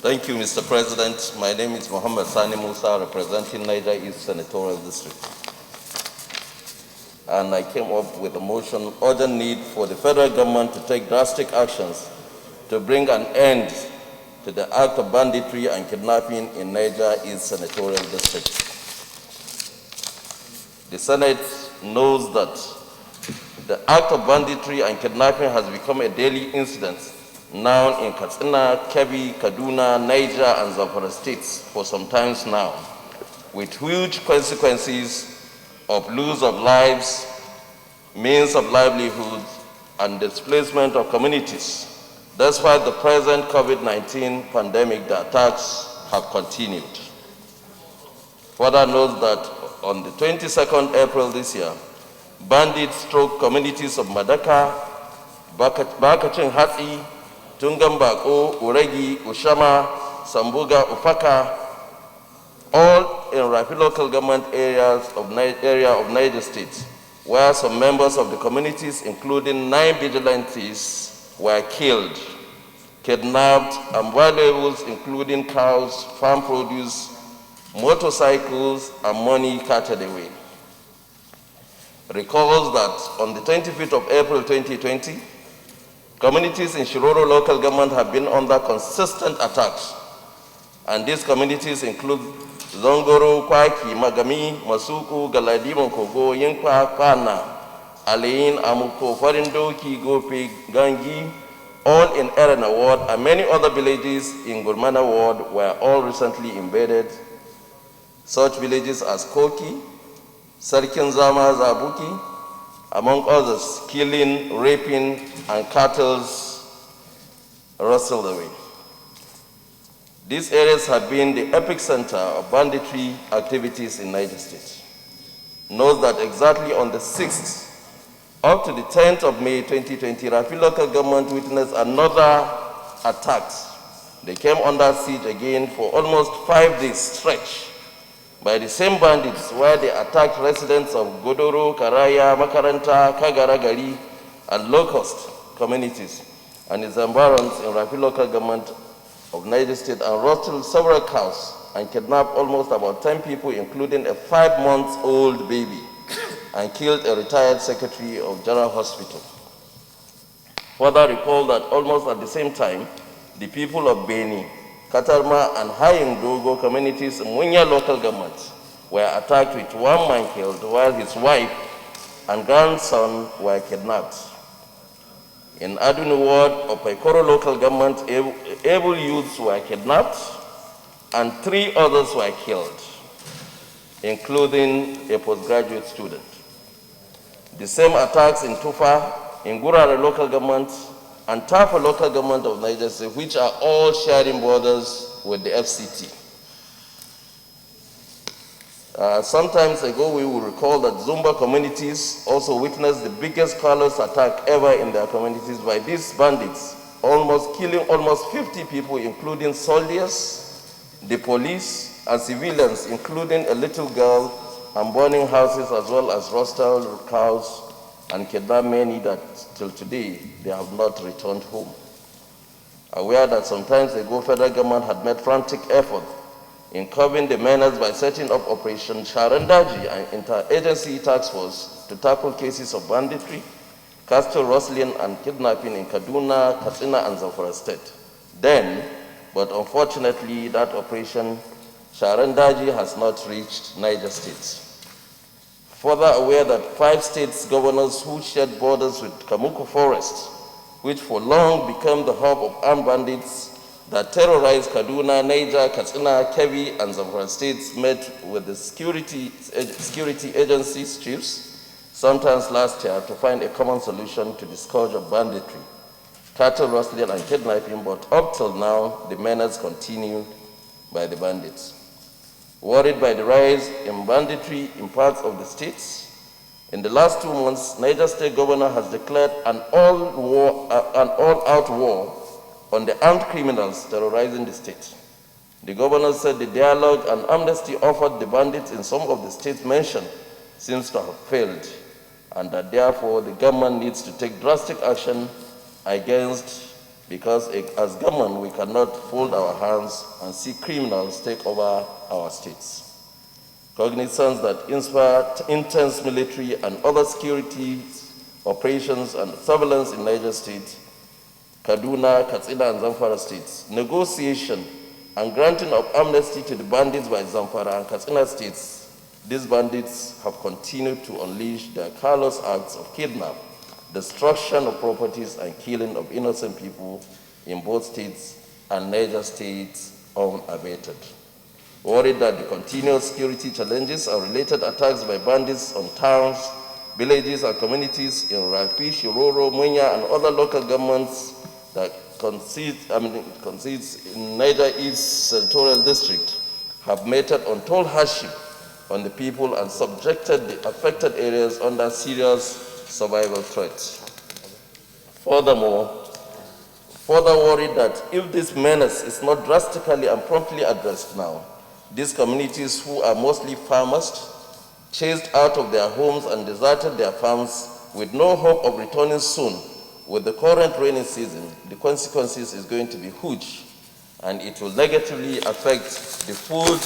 Thank you, Mr. President. My name is Mohammed Sani Musa, representing Niger East Senatorial District. And I came up with a motion, urgent need for the federal government to take drastic actions to bring an end to the act of banditry and kidnapping in Niger East Senatorial District. The Senate knows that the act of banditry and kidnapping has become a daily incident now in Katsina, Kebbi, Kaduna, Niger, and Zamfara states for some time now, with huge consequences of loss of lives, means of livelihood, and displacement of communities. Despite the present COVID-19 pandemic, the attacks have continued. Further note that on the 22nd April this year, bandits struck communities of Madaka, Bakachin Hatsi, Tungambako, Uregi, Ushama, Sambuga, Ufaka, all in Rafi local government area of Niger State, where some members of the communities, including 9 vigilantes, were killed, kidnapped, and valuables, including cows, farm produce, motorcycles, and money carted away. Recalls that on the 25th of April 2020, communities in Shiroro local government have been under consistent attacks, and these communities include Zongoro, Kwaki, Magami, Masuku, Galadimo, Kogo, Yinkwa, Pana, Alain, Amuko, Farindoki, Gopi, Gangi, all in Erena Ward, and many other villages in Gurmana Ward were all recently invaded. Such villages as Koki, Sarkinzama, Zabuki, among others, killing, raping, and cattle rustled away. These areas have been the epicenter of banditry activities in Niger State. Note that exactly on the 6th up to the 10th of May 2020, Rafi local government witnessed another attack. They came under siege again for almost 5 days stretch by the same bandits, where they attacked residents of Godoro, Karaya, Makaranta, Kagaragari, and low-cost communities and its environs in Rafi local government of Niger State, and rustled several cows and kidnapped almost about 10 people, including a 5-month-old baby, and killed a retired secretary of General Hospital. Further recall that almost at the same time, the people of Beni, Katarma, and Haying Dogo communities in Munya local government were attacked with 1 man killed, while his wife and grandson were kidnapped. In Aduni Ward of Paikoro local government, able youths were kidnapped and 3 others were killed, including a postgraduate student. The same attacks in Tufa, in Gurare local government, and Tafa local government of Niger State, which are all sharing borders with the FCT. Sometimes ago, we will recall that Zumba communities also witnessed the biggest careless attack ever in their communities by these bandits, killing almost 50 people, including soldiers, the police, and civilians, including a little girl, and burning houses as well as roasted cows, and kidnapped many that till today they have not returned home. Aware that sometimes ago, federal government had made frantic effort in curbing the menace by setting up Operation Sharandaji, an interagency task force to tackle cases of banditry, cattle rustling, and kidnapping in Kaduna, Katsina, and Zamfara State. Then, but unfortunately, that Operation Sharandaji has not reached Niger State. Further aware that 5 states governors who shared borders with Kamuku Forest, which for long became the hub of armed bandits that terrorized Kaduna, Niger, Katsina, Kebbi, and Zamfara states, met with the security agencies chiefs sometimes last year to find a common solution to the scourge of banditry, cattle rustling, and kidnapping, but up till now, the menace continued by the bandits. Worried by the rise in banditry in parts of the states, in the last 2 months, Niger State Governor has declared an all-out war on the armed criminals terrorizing the state. The governor said the dialogue and amnesty offered the bandits in some of the states mentioned seems to have failed, and that therefore the government needs to take drastic action against because as government, we cannot fold our hands and see criminals take over our states. Cognizance that inspired intense military and other security operations and surveillance in Niger State, Kaduna, Katsina, and Zamfara states, negotiation and granting of amnesty to the bandits by Zamfara and Katsina states, these bandits have continued to unleash their callous acts of kidnap, destruction of properties, and killing of innocent people in both states and Niger states unabated. Worried that the continuous security challenges and related attacks by bandits on towns, villages, and communities in Rafi, Shiroro, Munya, and other local governments that concedes in Niger East Senatorial District have meted untold hardship on the people and subjected the affected areas under serious survival threats. Furthermore, further worried that if this menace is not drastically and promptly addressed now, these communities, who are mostly farmers, chased out of their homes and deserted their farms with no hope of returning soon, with the current rainy season, the consequences is going to be huge, and it will negatively affect the food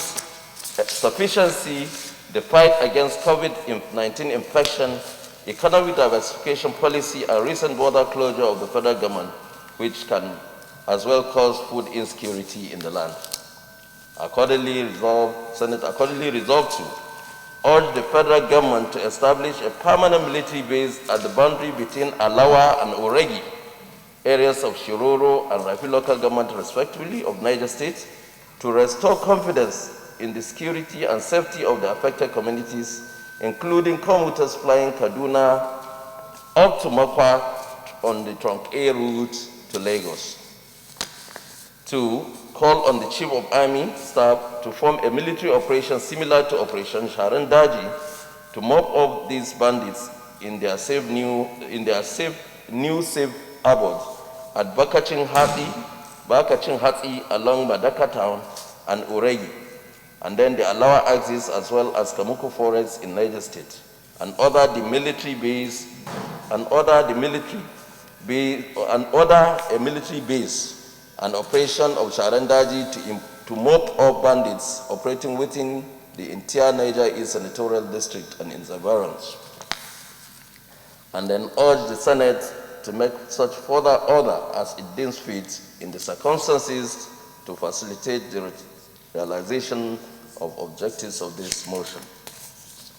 sufficiency, the fight against COVID-19 infection, economic diversification policy, and recent border closure of the federal government, which can as well cause food insecurity in the land. Senate accordingly resolved to urge the federal government to establish a permanent military base at the boundary between Alawa and Oregi, areas of Shiroro and Rafi local government respectively of Niger State, to restore confidence in the security and safety of the affected communities, including commuters flying Kaduna up to Makwa on the Trunk A route to Lagos. 2, call on the Chief of Army Staff to form a military operation similar to Operation Sharan Daji to mop up these bandits in their new safe abodes at Bakachin Hatsi along Madaka town and Uregi, and then the Alawa axis as well as Kamuku Forest in Niger State, and order a military base and operation of Sharandaji to mop up bandits operating within the entire Niger East Senatorial District and its environs. And then urge the Senate to make such further order as it deems fit in the circumstances to facilitate the realization of objectives of this motion.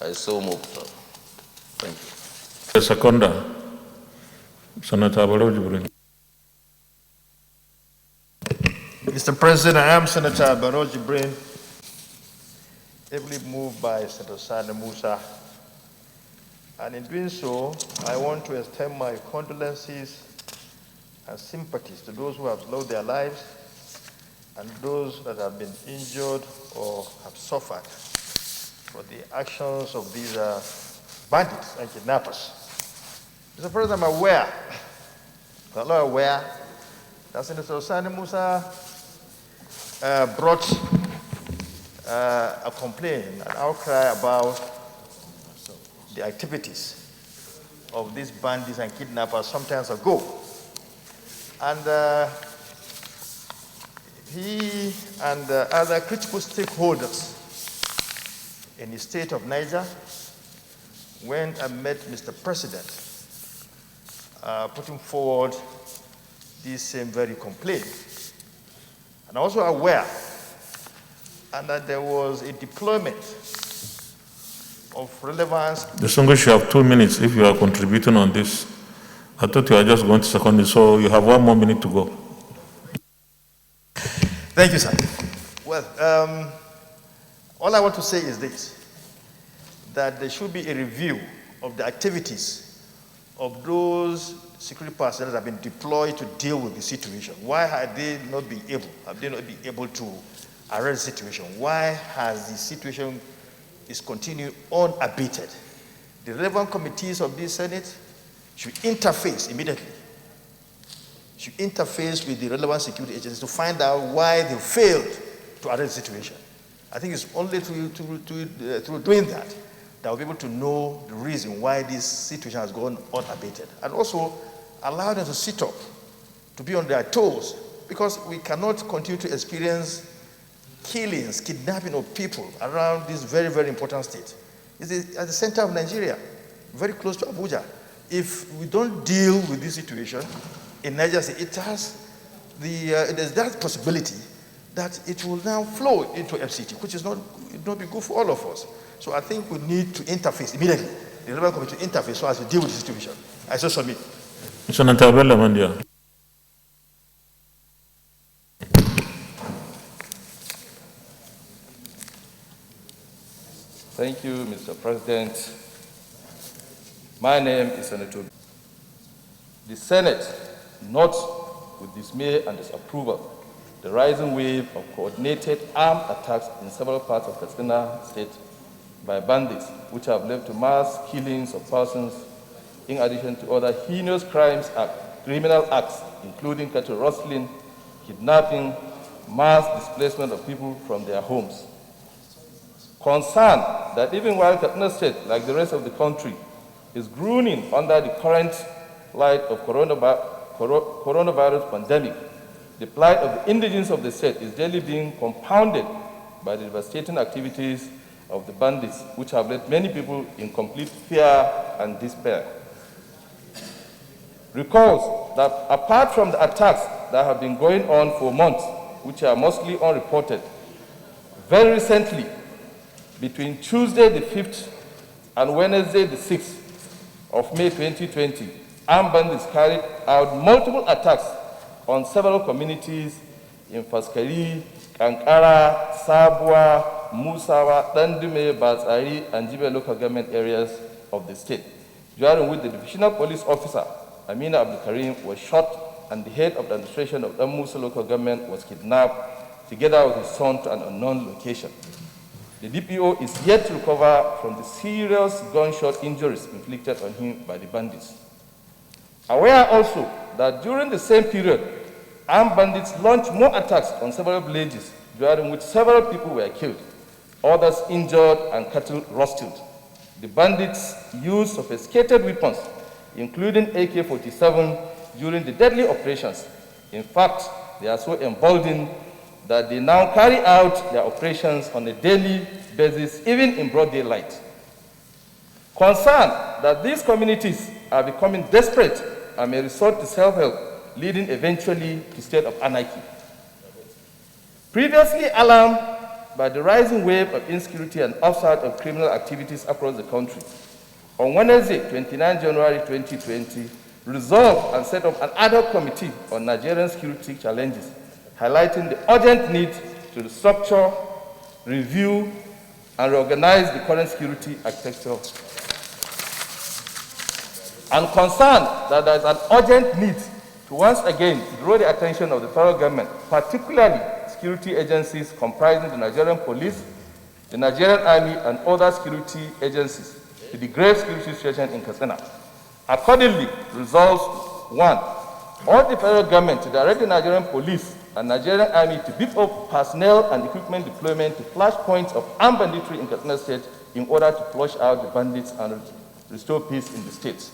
I so move. Thank you. Seconder, Senator Barrow. Mr. President, I am Senator Barrow Jibrin, ably moved by Senator Sani Musa. And in doing so, I want to extend my condolences and sympathies to those who have lost their lives and those that have been injured or have suffered for the actions of these bandits and kidnappers. Mr. President, I'm aware that Senator Sani Musa brought a complaint, an outcry about the activities of these bandits and kidnappers some time ago. And he and other critical stakeholders in the state of Niger went and met Mr. President, putting forward this same very complaint. And also aware and that there was a deployment of relevance. Distinguished, you have 2 minutes if you are contributing on this. I thought you were just going to second it, so you have 1 more minute to go. Thank you, sir. Well, all I want to say is this, that there should be a review of the activities of those security personnel that have been deployed to deal with the situation. Why have they not been able to arrest the situation? Why has the situation is continuing unabated? The relevant committees of this Senate should interface immediately, should interface with the relevant security agencies to find out why they failed to arrest the situation. I think it's only through doing that that we'll be able to know the reason why this situation has gone unabated, and also allow them to sit up to be on their toes, because we cannot continue to experience killings, kidnapping of people around this very, very important state. It's at the center of Nigeria, very close to Abuja. If we don't deal with this situation in Niger State, there's that possibility that it will now flow into FCT, which is not be good for all of us. So I think we need to interface immediately. The Rebel Committee to interface so as to deal with the situation. I so submit. Senator Bello Mandia. Thank you, Mr. President. My name is Senator. The Senate notes with dismay and disapproval the rising wave of coordinated armed attacks in several parts of Katsina State by bandits, which have led to mass killings of persons, in addition to other heinous criminal acts, including cattle rustling, kidnapping, mass displacement of people from their homes. Concerned that even while Katsina State, like the rest of the country, is groaning under the current light of coronavirus pandemic, the plight of the indigents of the state is daily being compounded by the devastating activities of the bandits, which have left many people in complete fear and despair. Recalls that apart from the attacks that have been going on for months, which are mostly unreported, very recently, between Tuesday the 5th and Wednesday the 6th of May 2020, armed bandits carried out multiple attacks on several communities in Faskari, Kankara, Sabwa, Musawa, Dandume, Batsari, and Jibe local government areas of the state, during which the divisional police officer, Amina Abdul Karim, was shot and the head of the administration of the Musa local government was kidnapped together with his son to an unknown location. The DPO is yet to recover from the serious gunshot injuries inflicted on him by the bandits. Aware also that during the same period, armed bandits launched more attacks on several villages, during which several people were killed, others injured, and cattle rustled. The bandits used sophisticated weapons, including AK-47, during the deadly operations. In fact, they are so emboldened that they now carry out their operations on a daily basis, even in broad daylight. Concerned that these communities are becoming desperate and may resort to self-help, leading eventually to a state of anarchy. Previously alarmed by the rising wave of insecurity and offset of criminal activities across the country, on Wednesday, 29 January 2020, resolved and set up an ad hoc committee on Nigerian security challenges, highlighting the urgent need to restructure, review, and reorganize the current security architecture. And concerned that there is an urgent need to once again draw the attention of the federal government, particularly security agencies comprising the Nigerian police, the Nigerian army, and other security agencies, to the grave security situation in Katsina. Accordingly, resolves 1. Urge the federal government to direct the Nigerian police and Nigerian army to beef up personnel and equipment deployment to flash points of armed banditry in Katsina State in order to flush out the bandits and restore peace in the state.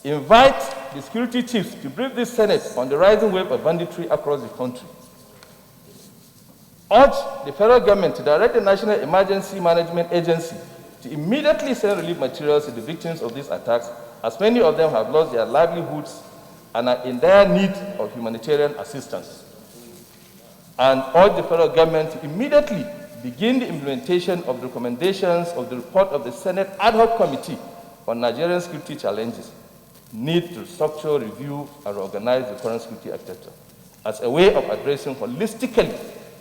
Invite the security chiefs to brief the Senate on the rising wave of banditry across the country. Urge the federal government to direct the National Emergency Management Agency to immediately send relief materials to the victims of these attacks, as many of them have lost their livelihoods and are in dire need of humanitarian assistance. And urge the federal government to immediately begin the implementation of the recommendations of the report of the Senate Ad Hoc Committee on Nigerian Security Challenges, need to structure, review, and reorganize the current security architecture as a way of addressing holistically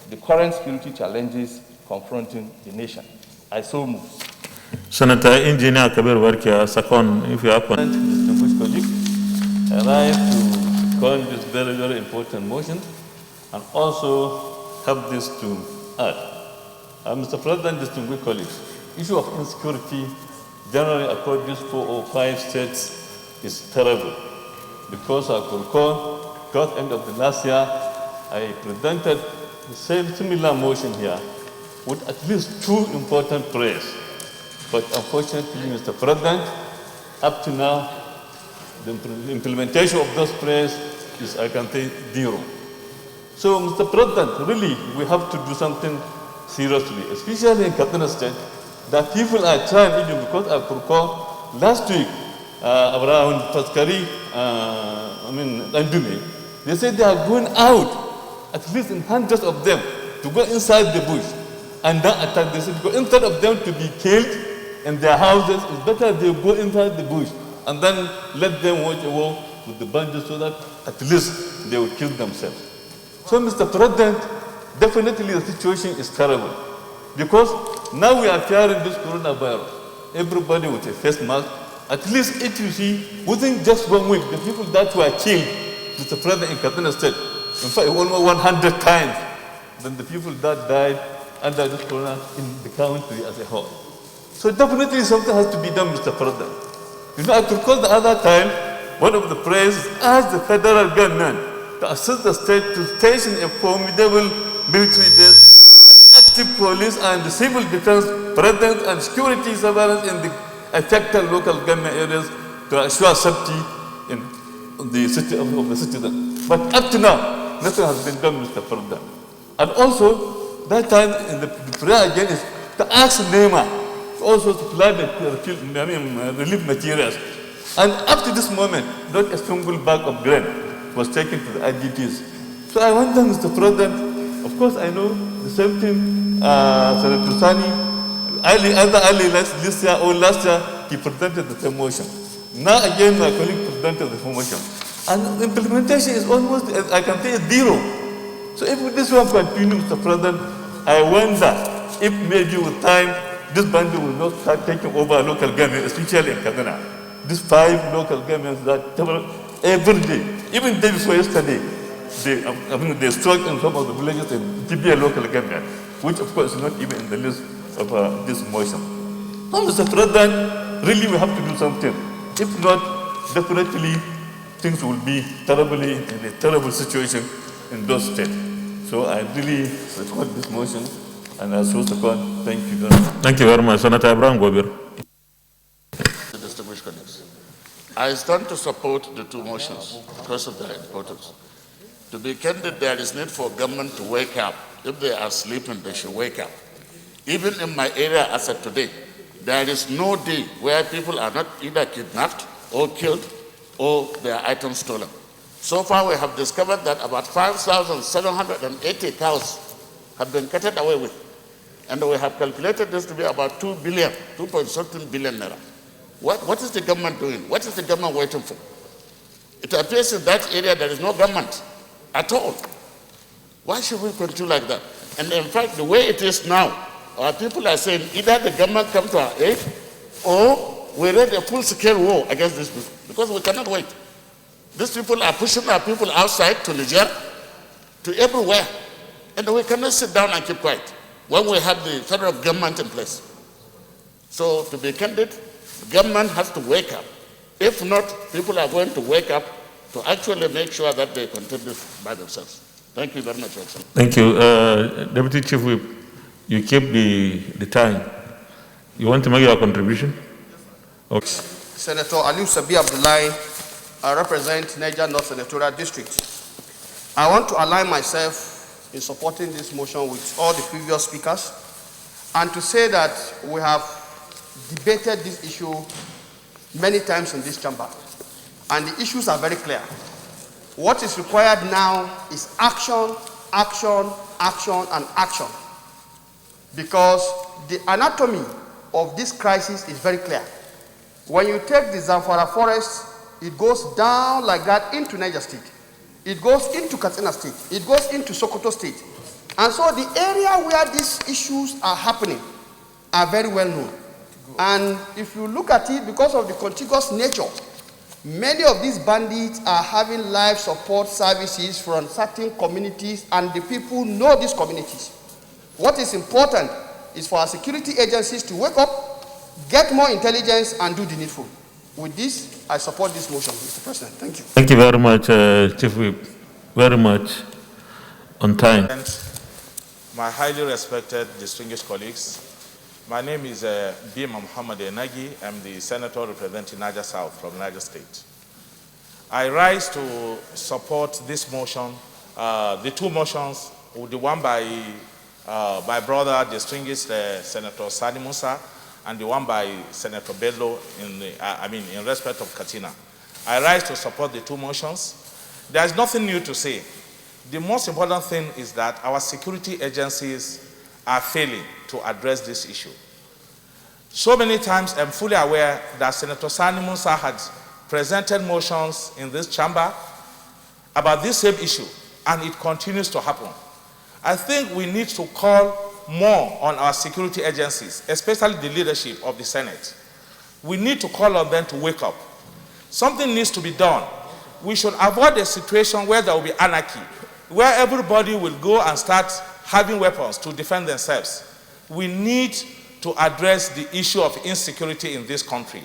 the current security challenges confronting the nation. I so move. Senator Engineer Kabir Warkia, second, if you have one. Distinguished colleague, arrived to call this very, very important motion and also help this to add. Mr. President, distinguished colleagues, issue of insecurity generally across these 4 or 5 states is terrible, because I could recall, towards the end of the last year, I presented the same similar motion here with at least 2 important prayers. But unfortunately, Mr. President, up to now, the implementation of those prayers is, I can say, zero. So, Mr. President, really, we have to do something seriously, especially in Katsina State, that people are trying, even because I recall last week, around Paskari, Andune, they said they are going out, at least in hundreds of them, to go inside the bush and then attack. They said, because instead of them to be killed in their houses, it's better they go inside the bush and then let them wage a war with the bandits so that at least they will kill themselves. So, Mr. President, definitely the situation is terrible because now we are fearing this coronavirus. Everybody with a face mask. At least if you see, within just 1 week, the people that were killed, Mr. President, in Katsina State, in fact, almost 100 times than the people that died under this corona in the country as a whole. So definitely something has to be done, Mr. President. You know, I could call the other time, one of the presidents asked the federal government to assist the state to station a formidable military base, an active police and the civil defense presence and security surveillance in the affected local government areas to assure safety in the city of the citizens. But up to now, nothing has been done, Mr. President. And also, that time in the prayer again is to ask NEMA also to supply the relief materials. And up to this moment, not a single bag of grain was taken to the IDPs. So I wonder, Mr. President, of course I know the same thing, Senator Sani, early this year or last year, he presented the same motion. Now again, my colleague presented the same motion. And implementation is almost, I can say, zero. So if this one continues, Mr. President, I wonder if maybe with time, this bandit will not start taking over local government, especially in Katsina. These 5 local governments that every day, even day before yesterday, they struck in some of the villages in Tibia local government, which of course is not even in the list of this motion. So, Mr. President, really we have to do something. If not, definitely things will be terribly in a terrible situation in those states. So I really support this motion, and I so support. Thank you very much. Thank you very much, Senator Abraham Gobir. Distinguished colleagues, I stand to support the 2 motions because of their importance. To be candid, there is need for government to wake up. If they are sleeping, they should wake up. Even in my area as of today, there is no day where people are not either kidnapped or killed or their items stolen. So far, we have discovered that about 5,780 cows have been carted away with. And we have calculated this to be about 2 billion, 2.something billion naira. What is the government doing? What is the government waiting for? It appears in that area there is no government at all. Why should we continue like that? And in fact, the way it is now, our people are saying either the government come to our aid or we ready a full-scale war against these people because we cannot wait. These people are pushing our people outside to Niger, to everywhere. And we cannot sit down and keep quiet when we have the federal government in place. So to be candid, the government has to wake up. If not, people are going to wake up to actually make sure that they contain this by themselves. Thank you very much, Your Excellency. Thank you. Deputy Chief Whip, you keep the time. You want to make your contribution? Okay. Senator Aliu Sabi Abdullahi, I represent Niger North Senatorial District. I want to align myself in supporting this motion with all the previous speakers and to say that we have debated this issue many times in this chamber, and the issues are very clear. What is required now is action, action, action, and action, because the anatomy of this crisis is very clear. When you take the Zamfara forest, it goes down like that into Niger State. It goes into Katsina State. It goes into Sokoto State. And so the area where these issues are happening are very well known. And if you look at it, because of the contiguous nature, many of these bandits are having life support services from certain communities, and the people know these communities. What is important is for our security agencies to wake up, get more intelligence, and do the needful. With this, I support this motion, Mr. President. Thank you. Thank you very much, Chief Whip. Very much on time. My highly respected, distinguished colleagues, my name is Bima Muhammad Enagi. I'm the senator representing Niger South from Niger State. I rise to support this motion, the two motions, the one by my brother, distinguished Senator Sani Musa, and the one by Senator Bello in respect of Katsina. I rise to support the two motions. There's nothing new to say. The most important thing is that our security agencies are failing to address this issue. So many times I'm fully aware that Senator Sani Musa had presented motions in this chamber about this same issue, and it continues to happen. I think we need to call more on our security agencies, especially the leadership of the Senate. We need to call on them to wake up. Something needs to be done. We should avoid a situation where there will be anarchy, where everybody will go and start having weapons to defend themselves. We need to address the issue of insecurity in this country.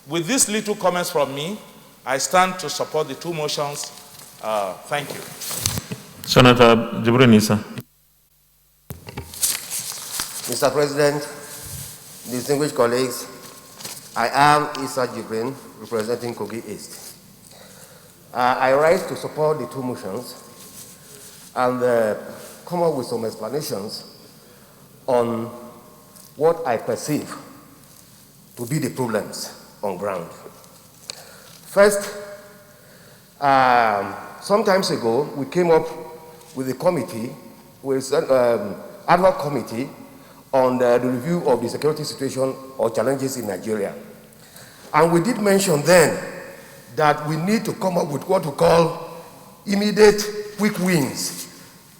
With these little comments from me, I stand to support the two motions. Thank you. Senator Jibril Nisa. Mr. President, distinguished colleagues, I am Issa Jibrin, representing Kogi East. I rise to support the two motions and come up with some explanations on what I perceive to be the problems on ground. First, some time ago, we came up with a committee, with an ad hoc committee on the review of the security situation or challenges in Nigeria. And we did mention then that we need to come up with what we call immediate quick wins.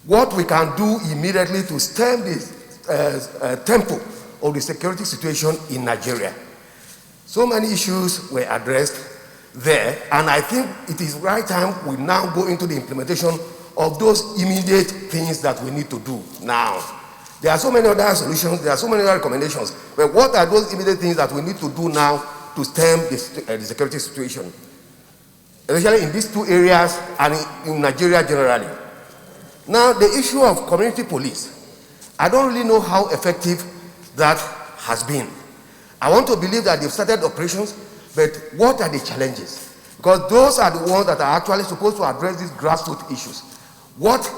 What we can do immediately to stem the tempo of the security situation in Nigeria. So many issues were addressed there, and I think it is right time we now go into the implementation of those immediate things that we need to do now. There are so many other solutions, there are so many other recommendations, but what are those immediate things that we need to do now to stem the security situation, especially in these two areas and in Nigeria generally? Now, the issue of community police, I don't really know how effective that has been. I want to believe that they've started operations, but what are the challenges? Because those are the ones that are actually supposed to address these grassroots issues. What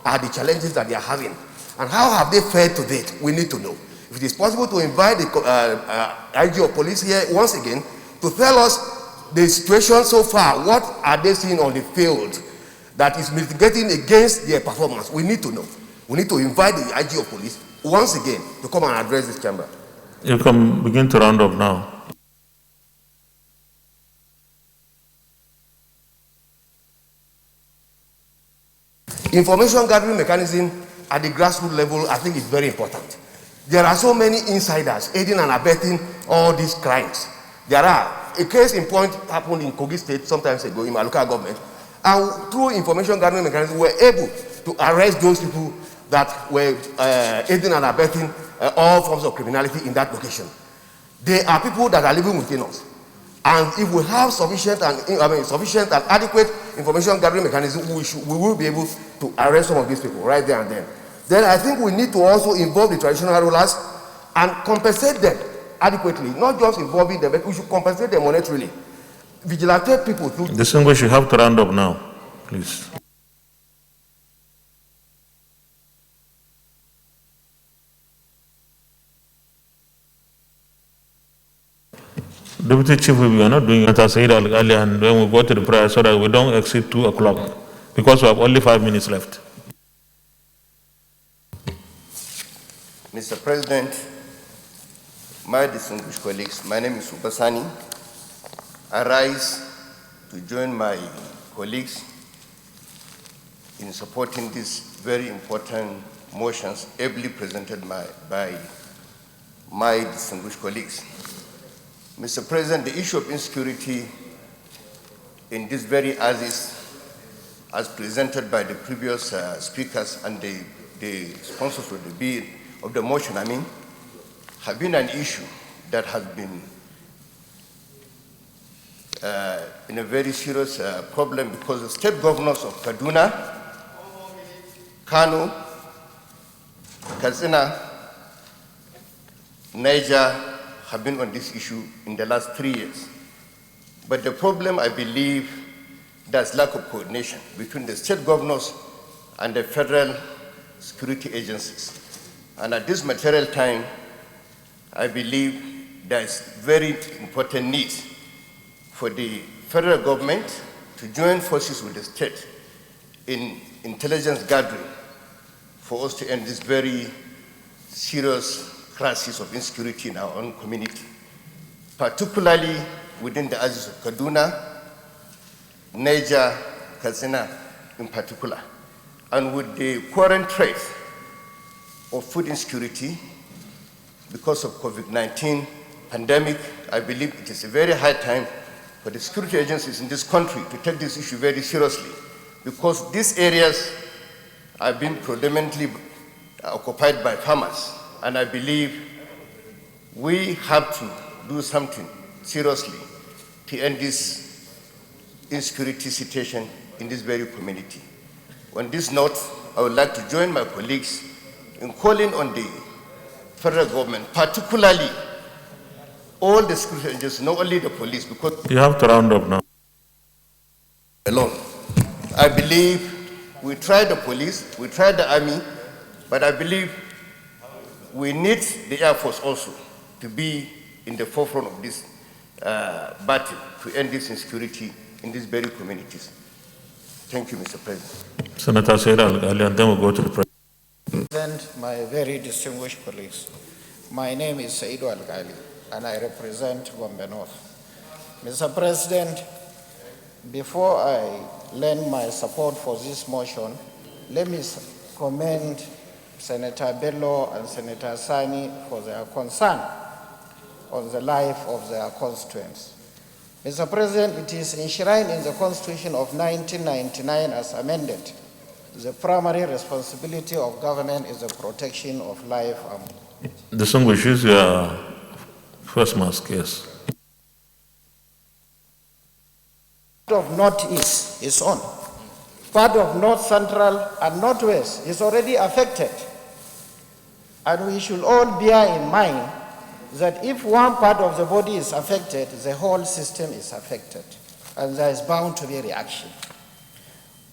are the challenges that they are having? And how have they fared to date? We need to know. If it is possible to invite the IG of police here once again to tell us the situation so far, what are they seeing on the field that is mitigating against their performance? We need to know. We need to invite the IG of police once again to come and address this chamber. You can begin to round up now. Information gathering mechanism at the grassroots level, I think, is very important. There are so many insiders aiding and abetting all these crimes. There are. A case in point happened in Kogi State some time ago in my local government, and through information gathering mechanism, we were able to arrest those people that were aiding and abetting all forms of criminality in that location. They are people that are living within us. And if we have sufficient and adequate information gathering mechanism, we will be able to arrest some of these people right there and then. Then I think we need to also involve the traditional rulers and compensate them adequately, not just involving them, but we should compensate them monetarily. Vigilante people through... Distinguished, you have to round up now, please. Deputy Chief, we are not doing it as I said earlier, and when we go to the prayer so that we don't exceed 2 o'clock, because we have only 5 minutes left. Mr. President, my distinguished colleagues, my name is Upasani. I rise to join my colleagues in supporting these very important motions ably presented by my distinguished colleagues. Mr. President, the issue of insecurity in this very as as presented by the previous speakers and the sponsors of the motion, have been an issue that has been in a very serious problem, because the state governors of Kaduna, Kano, Katsina, Niger have been on this issue in the last 3 years. But the problem, I believe, there's lack of coordination between the state governors and the federal security agencies. And at this material time, I believe there is very important need for the federal government to join forces with the state in intelligence gathering for us to end this very serious crisis of insecurity in our own community, particularly within the axis of Kaduna, Niger, Katsina in particular. And with the current threat of food insecurity because of COVID-19 pandemic, I believe it is a very high time for the security agencies in this country to take this issue very seriously, because these areas are being predominantly occupied by farmers. And I believe we have to do something seriously to end this insecurity situation in this very community. On this note, I would like to join my colleagues in calling on the federal government, particularly all the security agencies, not only the police, because you have to round up now. Alone. I believe we tried the police, we tried the army, but I believe we need the Air Force also to be in the forefront of this battle to end this insecurity in these very communities. Thank you, Mr. President. Senator Said Al-Ghali, and then we'll go to the President. And my very distinguished colleagues, my name is Saidu Al-Ghali, and I represent Gombe North. Mr. President, before I lend my support for this motion, let me commend Senator Bello and Senator Sani for their concern on the life of their constituents. Mr. President, it is enshrined in the Constitution of 1999 as amended. The primary responsibility of government is the protection of life. Distinguished, use your first mask, yes. Part of Northeast is on. Part of North Central and Northwest is already affected. And we should all bear in mind that if one part of the body is affected, the whole system is affected. And there is bound to be reaction.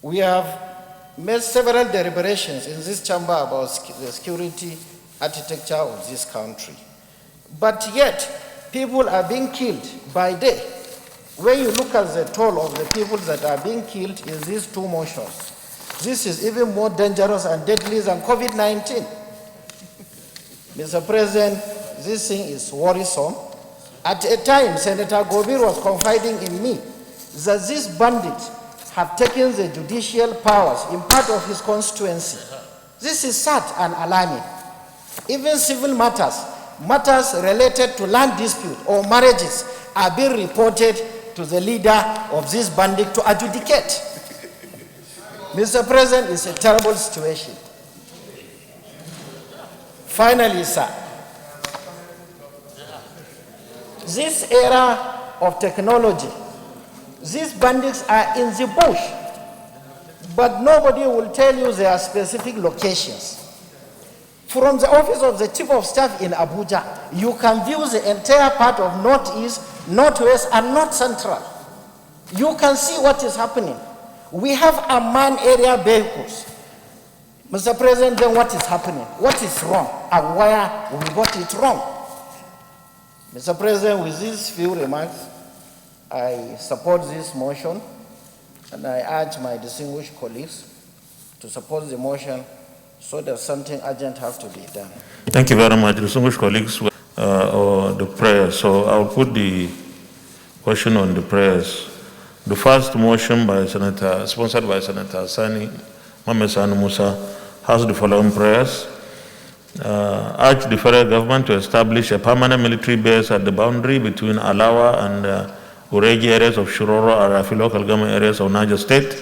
We have made several deliberations in this chamber about the security architecture of this country. But yet, people are being killed by day. When you look at the toll of the people that are being killed in these two motions, this is even more dangerous and deadly than COVID-19. Mr. President, this thing is worrisome. At a time, Senator Gobir was confiding in me that these bandits have taken the judicial powers in part of his constituency. This is sad and alarming. Even civil matters related to land dispute or marriages are being reported to the leader of this bandit to adjudicate. Mr. President, it's a terrible situation. Finally, sir, this era of technology, these bandits are in the bush, but nobody will tell you their specific locations. From the office of the Chief of Staff in Abuja, you can view the entire part of Northeast, Northwest, and North Central. You can see what is happening. We have unmanned area vehicles. Mr. President, then what is happening? What is wrong? And where we got it wrong? Mr. President, with these few remarks, I support this motion, and I urge my distinguished colleagues to support the motion so that something urgent has to be done. Thank you very much, distinguished colleagues, or the prayers. So I'll put the question on the prayers. The first motion sponsored by Senator Sani, Mohammed Sani Musa, has the following prayers. Urge the federal government to establish a permanent military base at the boundary between Alawa and Uregi areas of Shiroro and Rafi local government areas of Niger State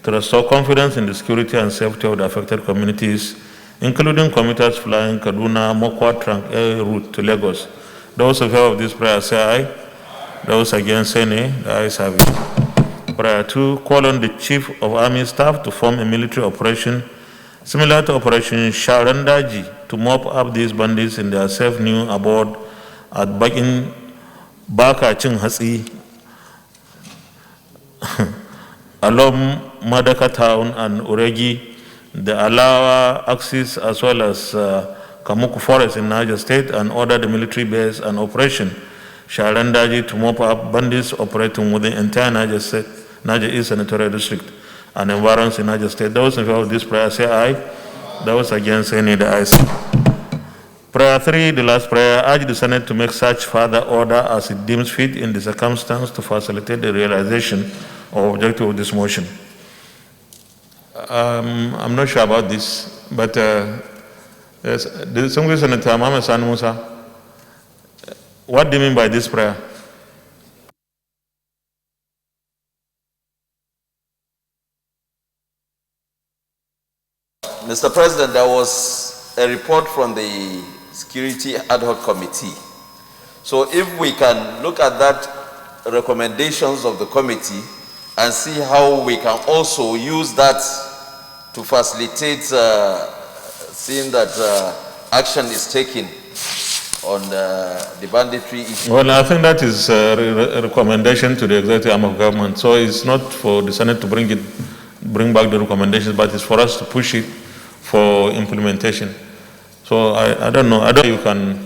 to restore confidence in the security and safety of the affected communities, including commuters flying Kaduna, Mokwa, Trank Air route to Lagos. Those in favor of this prayer say aye. Those against say nay. The ayes have it. Prayer 2, call on the Chief of Army Staff to form a military operation similar to Operation Sharandaji to mop up these bandits in their safe new abode at Baka Chin Hatsi along Madaka town and Uregi, the Alawa axis, as well as Kamuku forest in Niger state, and ordered the military base and operation Sharandaji to mop up bandits operating within the entire Niger state, Niger East Senatorial District and environs in Niger state. Those in favor of this prayer say aye. Those against say nay, the ayes. Prayer 3, the last prayer, urge the Senate to make such further order as it deems fit in the circumstance to facilitate the realization of objective of this motion. I'm not sure about this, but yes, the distinguished Senator Mohammed Sani Musa, what do you mean by this prayer? Mr. President, there was a report from the Security Ad Hoc Committee. So if we can look at that recommendations of the committee and see how we can also use that to facilitate seeing that action is taken on the banditry issue. Well, I think that is a recommendation to the executive arm of government. So it's not for the Senate to bring back the recommendations, but it's for us to push it for implementation. So I don't know. I don't know you can.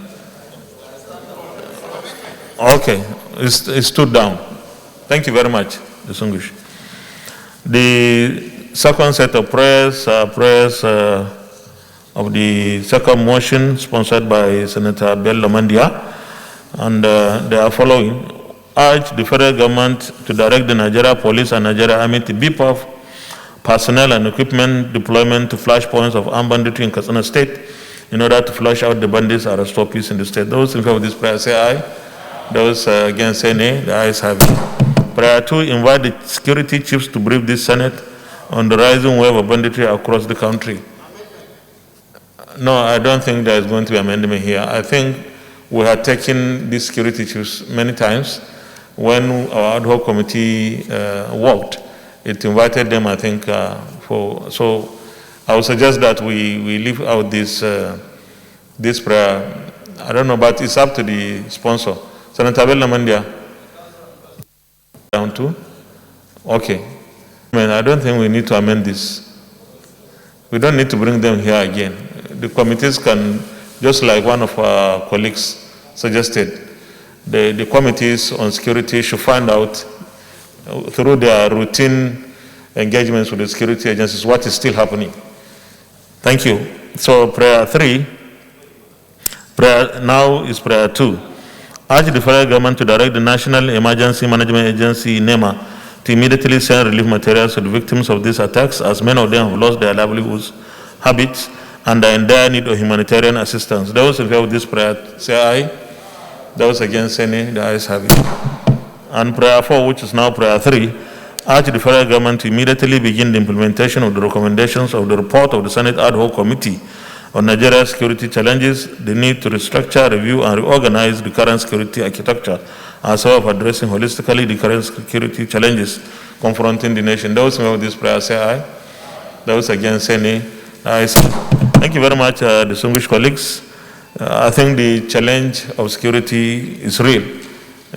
Okay, it's stood down. Thank you very much, distinguished. The second set of prayers are prayers of the second motion sponsored by Senator Bello Mandia, and they are following. Urge the federal government to direct the Nigeria Police and Nigeria Army to beef up personnel and equipment deployment to flashpoints of armed banditry in Katsina State in order to flush out the bandits and restore peace in the state. Those in favor of this prayer say aye. Those against say nay. The ayes have it. Prayer 2, invite the security chiefs to brief this Senate on the rising wave of banditry across the country. No, I don't think there is going to be amendment here. I think we have taken these security chiefs many times. When our ad hoc committee worked, it invited them, I think, so I would suggest that we leave out this prayer. I don't know, but it's up to the sponsor. Senator Bello Mandia. Down to? Okay. I don't think we need to amend this. We don't need to bring them here again. The committees can, just like one of our colleagues suggested, the committees on security should find out through their routine engagements with the security agencies what is still happening. Thank you. So prayer 3, now is prayer 2. Urge the federal government to direct the National Emergency Management Agency, NEMA, to immediately send relief materials to the victims of these attacks, as many of them have lost their livelihoods, habits, and are in dire need of humanitarian assistance. Those in favor of this prayer say aye. Those against say nay. The ayes have it. And prayer 4, which is now prayer 3, urge the federal government to immediately begin the implementation of the recommendations of the report of the Senate Ad Hoc Committee on Nigeria's security challenges, the need to restructure, review, and reorganize the current security architecture as well as addressing holistically the current security challenges confronting the nation. Those who have this prayer say aye. Those against say nay. Ayes. Thank you very much, distinguished colleagues. I think the challenge of security is real.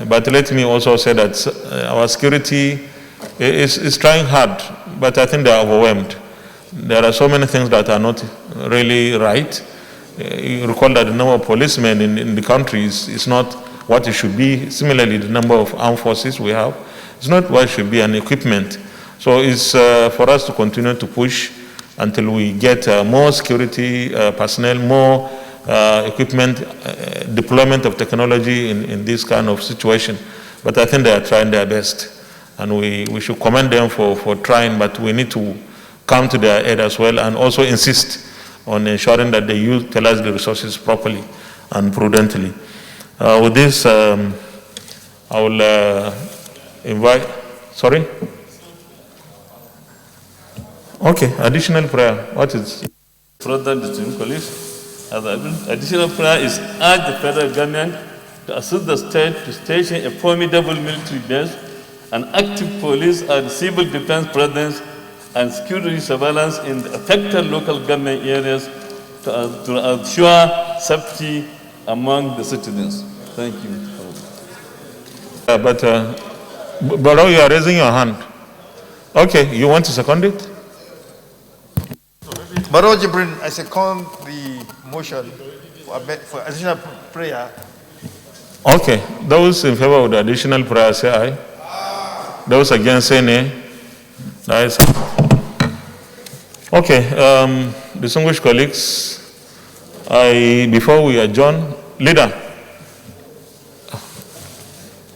But let me also say that our security is trying hard, but I think they are overwhelmed. There are so many things that are not really right. You recall that the number of policemen in the country is not what it should be. Similarly, the number of armed forces we have is not what it should be, and equipment. So it's for us to continue to push until we get more security personnel, more equipment, deployment of technology in this kind of situation. But I think they are trying their best, and we should commend them for trying, but we need to come to their aid as well and also insist on ensuring that they utilize the resources properly and prudently. With this, I will invite, sorry? Okay, additional prayer. What is? Further distinguished colleagues, additional prayer is urge the federal government to assist the state to station a formidable military base, an active police and civil defense presence, and security surveillance in the affected local government areas to ensure safety among the citizens. Thank you. But you are raising your hand. Okay, you want to second it? Baro Jibrin, I second the motion for additional prayer. Okay, those in favor of the additional prayer say aye. Those against say nay. That is. Okay, distinguished colleagues, before we adjourn, leader.